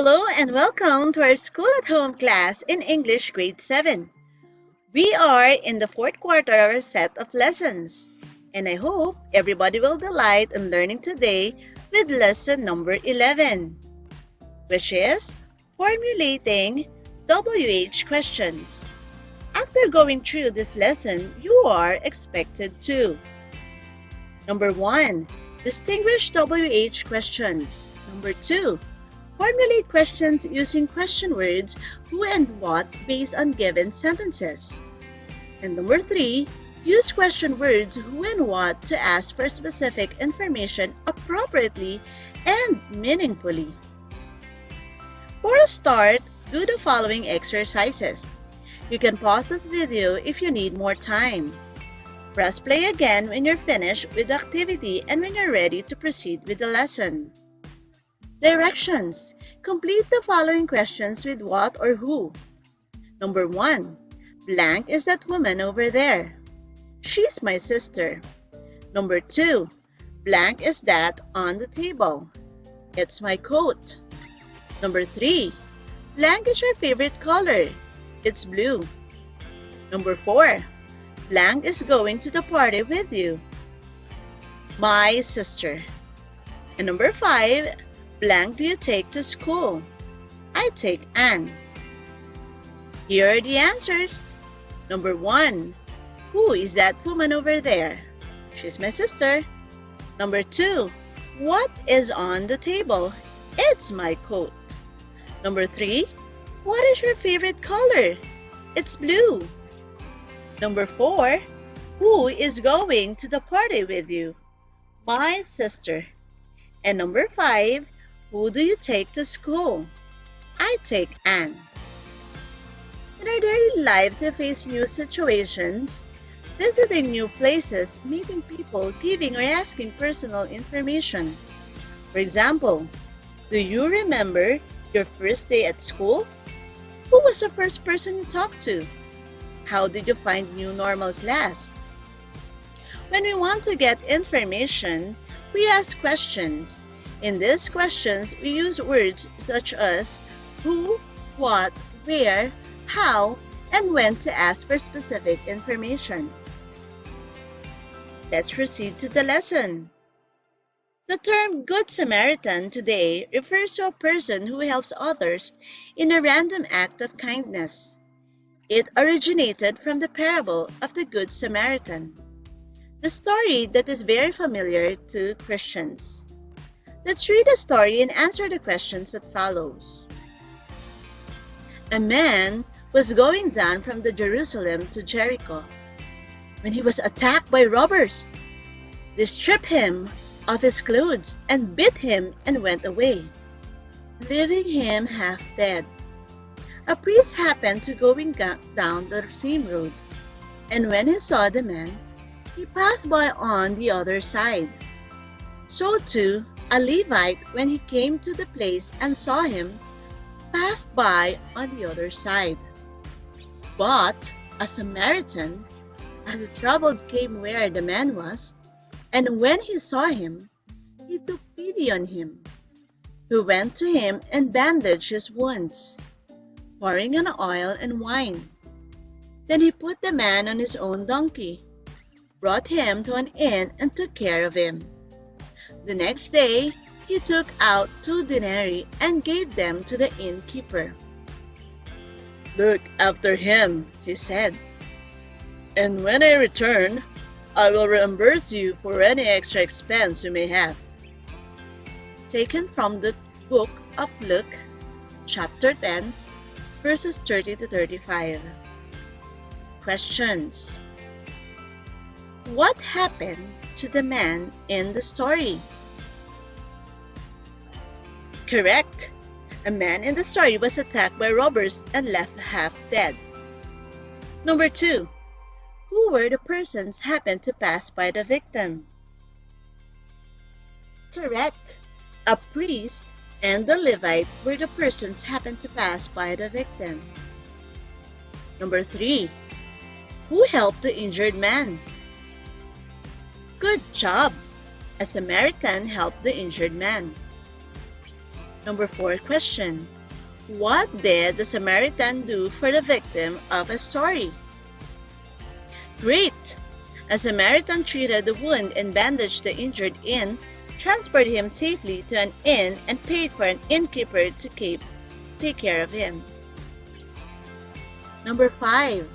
Hello and welcome to our School at Home class in English Grade 7. We are in the fourth quarter of our set of lessons, and I hope everybody will delight in learning today with lesson number 11, which is formulating WH questions. After going through this lesson, you are expected to: Number 1. Distinguish WH questions. Number 2. Formulate questions using question words who and what based on given sentences. And number 3. Use question words who and what to ask for specific information appropriately and meaningfully. For a start, do the following exercises. You can pause this video if you need more time. Press play again when you're finished with the activity and when you're ready to proceed with the lesson. Directions. Complete the following questions with what or who. Number 1. Blank is that woman over there. She's my sister. Number 2. Blank is that on the table. It's my coat. Number 3. Blank is your favorite color. It's blue. Number 4. Blank is going to the party with you. My sister. And number 5. Blank do you take to school? I take Anne. Here are the answers. Number 1. Who is that woman over there? She's my sister. Number 2. What is on the table? It's my coat. Number 3. What is your favorite color? It's blue. Number 4. Who is going to the party with you? My sister. And number 5. Who do you take to school? I take Anne. In our daily lives, we face new situations, visiting new places, meeting people, giving or asking personal information. For example, do you remember your first day at school? Who was the first person you talked to? How did you find new normal class? When we want to get information, we ask questions. In these questions, we use words such as who, what, where, how, and when to ask for specific information. Let's proceed to the lesson. The term Good Samaritan today refers to a person who helps others in a random act of kindness. It originated from the parable of the Good Samaritan, the story that is very familiar to Christians. Let's read the story and answer the questions that follows. A man was going down from Jerusalem to Jericho when he was attacked by robbers. They stripped him of his clothes and beat him and went away, leaving him half dead. A priest happened to going down the same road, and when he saw the man, he passed by on the other side. So too, a Levite, when he came to the place and saw him, passed by on the other side. But a Samaritan, as the troubled came where the man was, and when he saw him, he took pity on him. He went to him and bandaged his wounds, pouring on oil and wine. Then he put the man on his own donkey, brought him to an inn, and took care of him. The next day, he took out 2 denarii and gave them to the innkeeper. "Look after him," he said, "and when I return, I will reimburse you for any extra expense you may have." Taken from the book of Luke, chapter 10, verses 30 to 35. Questions. What happened to the man in the story? Correct. A man in the story was attacked by robbers and left half dead. Number 2. Who were the persons happened to pass by the victim? Correct. A priest and the Levite were the persons happened to pass by the victim. Number 3. Who helped the injured man? Good job! A Samaritan helped the injured man. Number 4 question. What did the Samaritan do for the victim of a story? Great! A Samaritan treated the wound and bandaged the injured inn, transported him safely to an inn, and paid for an innkeeper to take care of him. Number 5.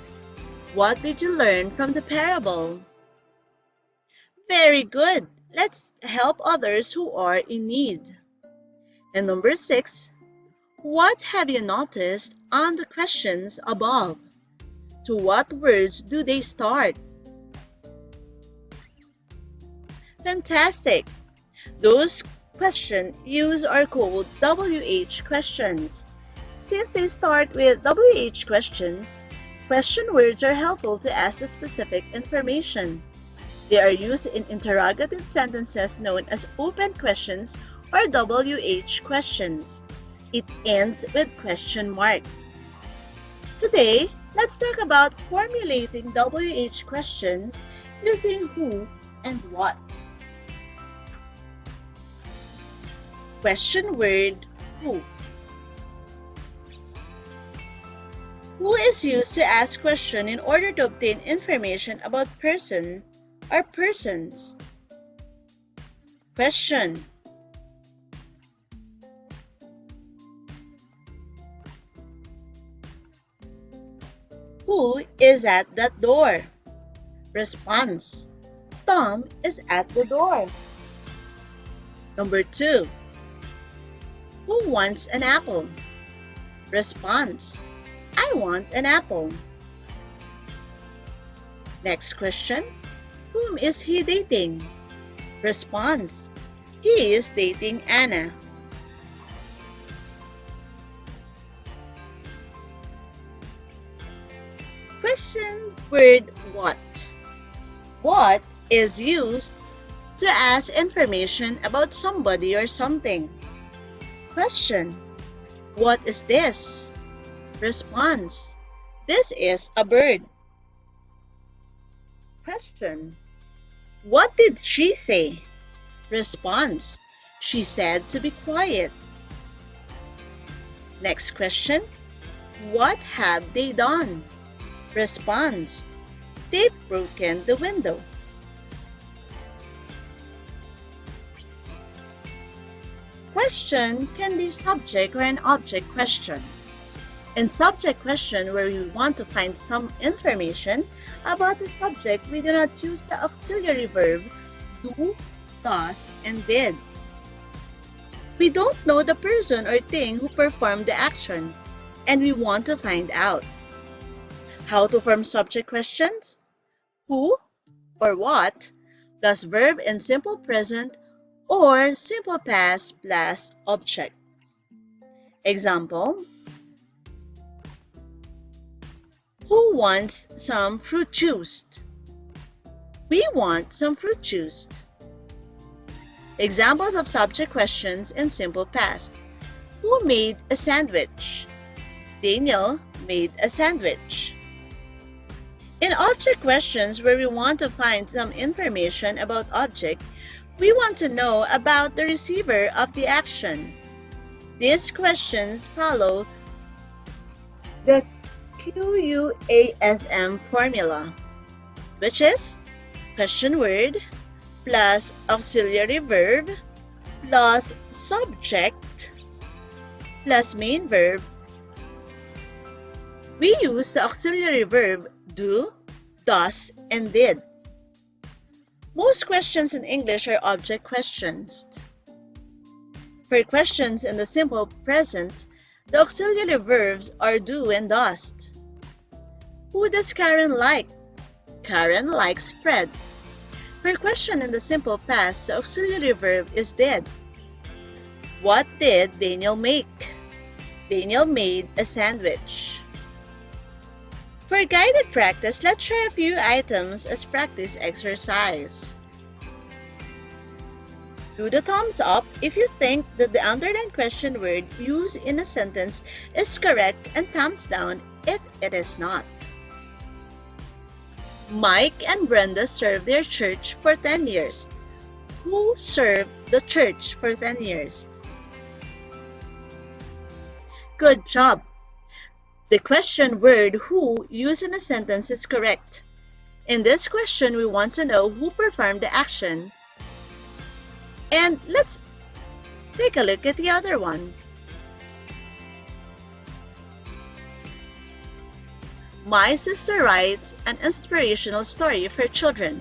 What did you learn from the parable? Very good! Let's help others who are in need. And number 6. What have you noticed on the questions above? To what words do they start? Fantastic! Those questions used are called WH questions. Since they start with WH questions, question words are helpful to ask the specific information. They are used in interrogative sentences known as open questions or WH questions. It ends with question mark. Today, let's talk about formulating WH questions using who and what. Question word who. Who is used to ask question in order to obtain information about person or persons. Question. Who is at that door? Response. Tom is at the door. Number 2. Who wants an apple? Response. I want an apple. Next question. Whom is he dating? Response. He is dating Anna. Question word what. What is used to ask information about somebody or something. Question. What is this? Response. This is a bird. Question. What did she say? Response. She said to be quiet. Next question. What have they done? Response. They've broken the window. Question can be subject or an object question. In subject question, where we want to find some information about the subject, we do not use the auxiliary verb do, does, and did. We don't know the person or thing who performed the action, and we want to find out. How to form subject questions? Who or what plus verb in simple present or simple past plus object. Example. Who wants some fruit juice? We want some fruit juice. Examples of subject questions in simple past. Who made a sandwich? Daniel made a sandwich. In object questions, where we want to find some information about object, we want to know about the receiver of the action. These questions follow the QUASM formula, which is question word plus auxiliary verb plus subject plus main verb. We use the auxiliary verb do, does, and did. Most questions in English are object questions. For questions in the simple present, the auxiliary verbs are do and does. Who does Karen like? Karen likes Fred. For question in the simple past, the auxiliary verb is did. What did Daniel make? Daniel made a sandwich. For guided practice, let's try a few items as practice exercise. Do the thumbs up if you think that the underlined question word used in a sentence is correct and thumbs down if it is not. Mike and Brenda served their church for 10 years. Who served the church for 10 years? Good job! The question word who used in a sentence is correct. In this question, we want to know who performed the action. And let's take a look at the other one. My sister writes an inspirational story for children.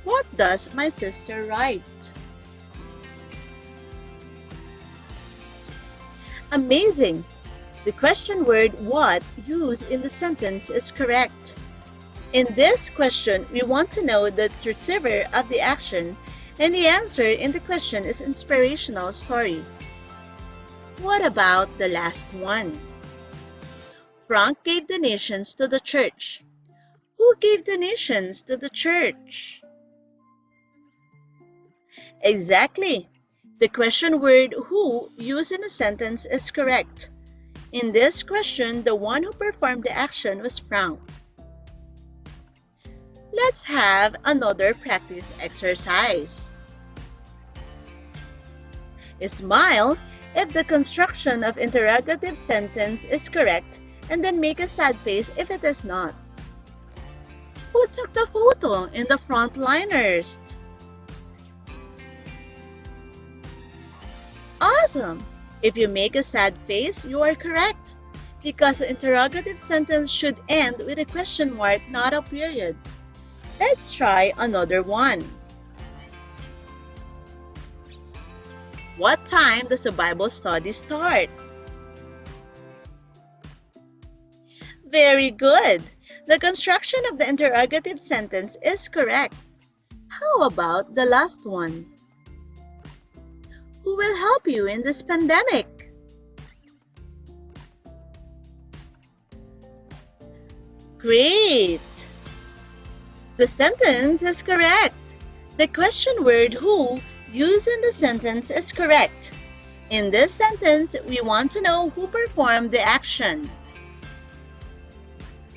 What does my sister write? Amazing! The question word what used in the sentence is correct. In this question, we want to know the receiver of the action, and the answer in the question is inspirational story. What about the last one? Frank gave donations to the church. Who gave donations to the church? Exactly. The question word who used in a sentence is correct. In this question, the one who performed the action was Frank. Let's have another practice exercise. Smile if the construction of interrogative sentence is correct, and then make a sad face if it is not. Who took the photo in the frontliners? Awesome! If you make a sad face, you are correct, because the interrogative sentence should end with a question mark, not a period. Let's try another one. What time does a Bible study start? Very good! The construction of the interrogative sentence is correct. How about the last one? Who will help you in this pandemic? Great! The sentence is correct. The question word who used in the sentence is correct. In this sentence, we want to know who performed the action.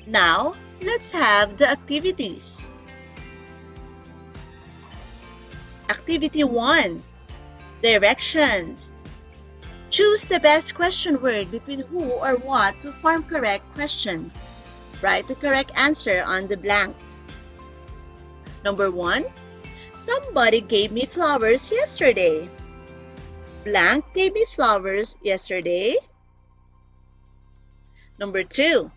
Now, let's have the activities. Activity 1. Directions. Choose the best question word between who or what to form correct question. Write the correct answer on the blank. Number 1. Somebody gave me flowers yesterday. Blank gave me flowers yesterday. Number 2.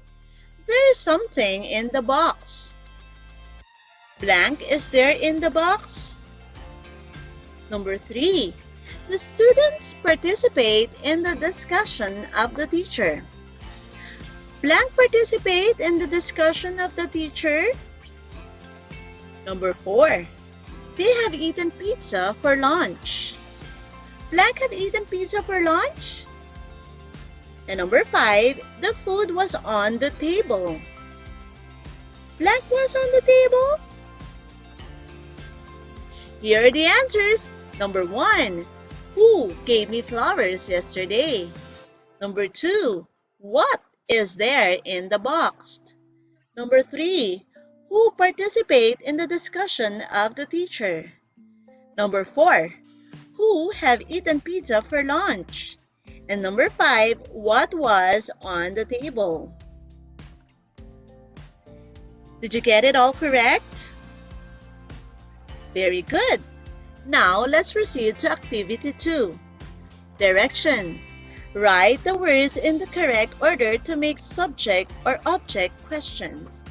There is something in the box. Blank is there in the box. Number 3. The students participate in the discussion of the teacher. Blank participate in the discussion of the teacher. Number 4. They have eaten pizza for lunch. Blank have eaten pizza for lunch. And number 5. The food was on the table. Blank was on the table. Here are the answers. Number 1. Who gave me flowers yesterday? Number 2. What is there in the box? Number 3. Who participate in the discussion of the teacher? Number 4. Who have eaten pizza for lunch? And number 5. What was on the table? Did you get it all correct? Very good. Now, let's proceed to activity 2. Direction. Write the words in the correct order to make subject or object questions.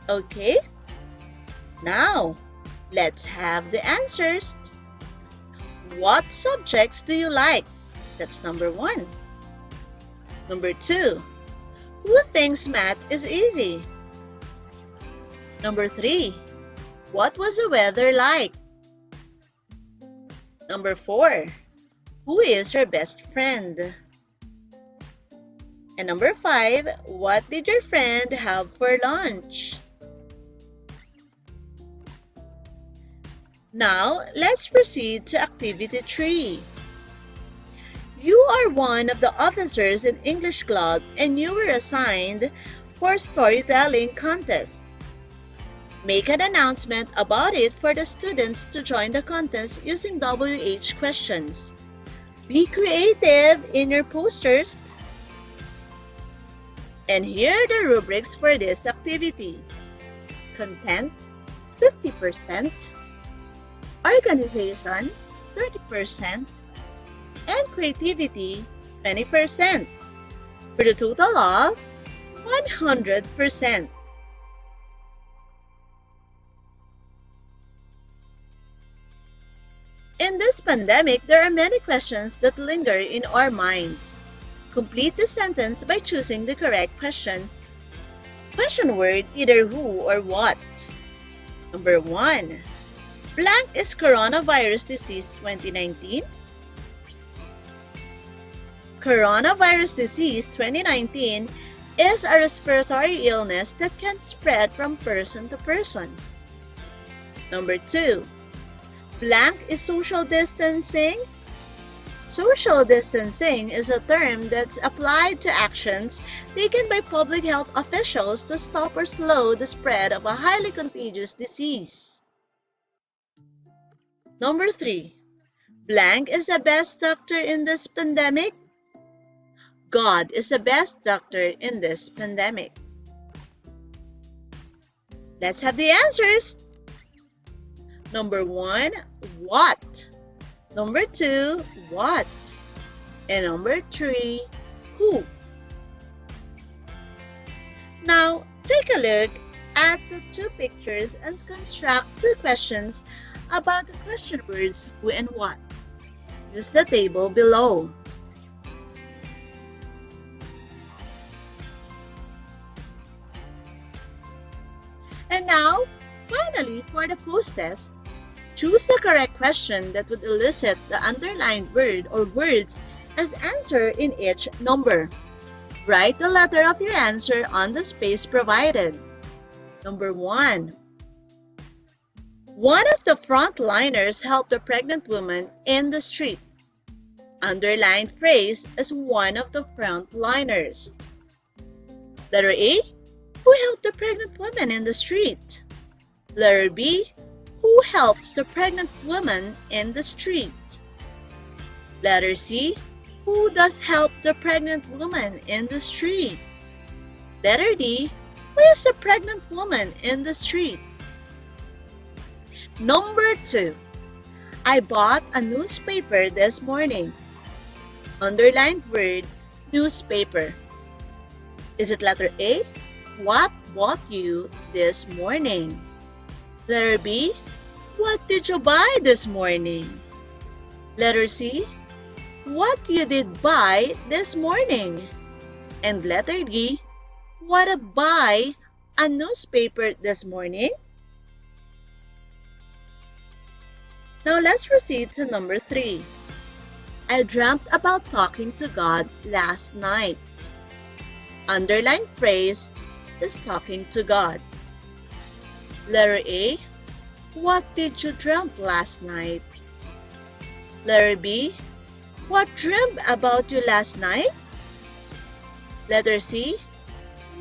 Okay? Now, let's have the answers. What subjects do you like? That's number 1. Number 2. Who thinks math is easy? Number 3. What was the weather like? Number 4. Who is your best friend? And number 5. What did your friend have for lunch? Now, let's proceed to activity 3. You are one of the officers in English Club and you were assigned for storytelling contest. Make an announcement about it for the students to join the contest using WH questions. Be creative in your posters. And here are the rubrics for this activity. Content, 50%. Organization, 30%. And creativity, 20%. For the total of 100%. In this pandemic, there are many questions that linger in our minds. Complete the sentence by choosing the correct question. Question word either who or what. Number 1. Blank is coronavirus disease 2019. Coronavirus disease 2019 is a respiratory illness that can spread from person to person. Number 2. Blank is social distancing. Social distancing is a term that's applied to actions taken by public health officials to stop or slow the spread of a highly contagious disease. Number 3. Blank is the best doctor in this pandemic. God is the best doctor in this pandemic. Let's have the answers. Number 1, what? Number 2, what? And number 3, who? Now, take a look at the two pictures and construct two questions about the question words who and what. Use the table below. And now, finally, for the PostTest, choose the correct question that would elicit the underlined word or words as answer in each number. Write the letter of your answer on the space provided. Number 1. One of the frontliners helped a pregnant woman in the street. Underlined phrase is one of the frontliners. Letter A. Who helped the pregnant woman in the street? Letter B. Who helps the pregnant woman in the street? Letter C. Who does help the pregnant woman in the street? Letter D. Who is the pregnant woman in the street? Number 2. I bought a newspaper this morning. Underlined word, newspaper. Is it letter A? What bought you this morning? Letter B. What did you buy this morning? Letter C. What you did buy this morning? And letter D. What did buy a newspaper this morning? Now let's proceed to number 3. I dreamt about talking to God last night. Underlined phrase is talking to God. Letter A. What did you dream last night? Letter B. What dreamed about you last night? Letter C.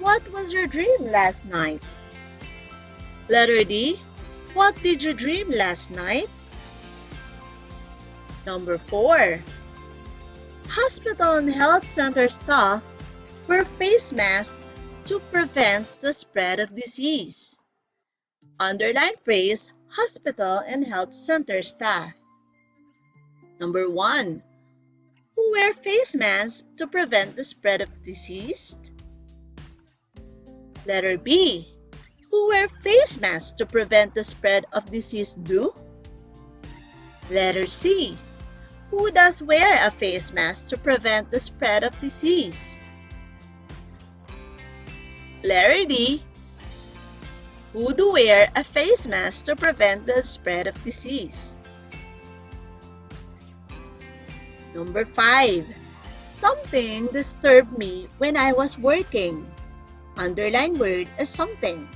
What was your dream last night? Letter D. What did you dream last night? Number 4. Hospital and health center staff wear face masks to prevent the spread of disease. Underline phrase, hospital and health center staff. Number 1. Who wear face masks to prevent the spread of disease? Letter B. Who wear face masks to prevent the spread of disease do? Letter C. Who does wear a face mask to prevent the spread of disease? Letter D. Who do wear a face mask to prevent the spread of disease? Number 5. Something disturbed me when I was working. Underline word is something.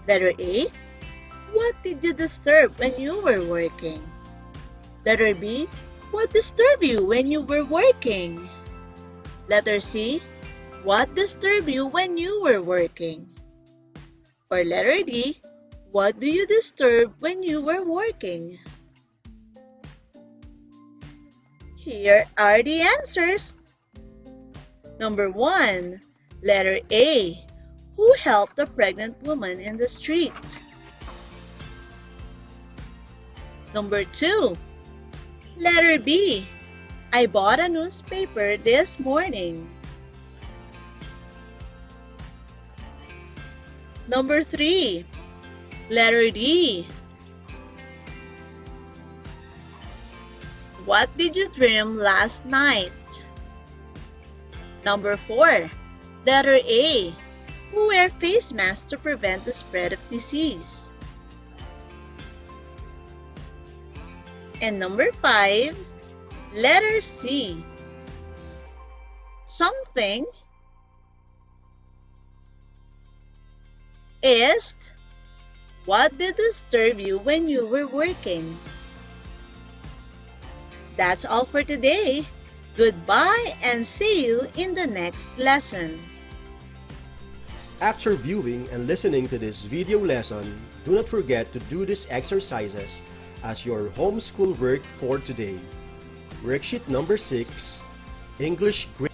Letter A. What did you disturb when you were working? Letter B. What disturbed you when you were working? Letter C. What disturbed you when you were working? Or letter D. What do you disturb when you were working? Here are the answers. Number 1, letter A. Who helped the pregnant woman in the street? Number 2, letter B. I bought a newspaper this morning. Number 3, letter D. What did you dream last night? Number 4, letter A. Who wear face masks to prevent the spread of disease? And number 5, letter C. Something is what did disturb you when you were working? That's all for today. Goodbye and see you in the next lesson. After viewing and listening to this video lesson, do not forget to do these exercises as your homeschool work for today. Worksheet number 6, English Grade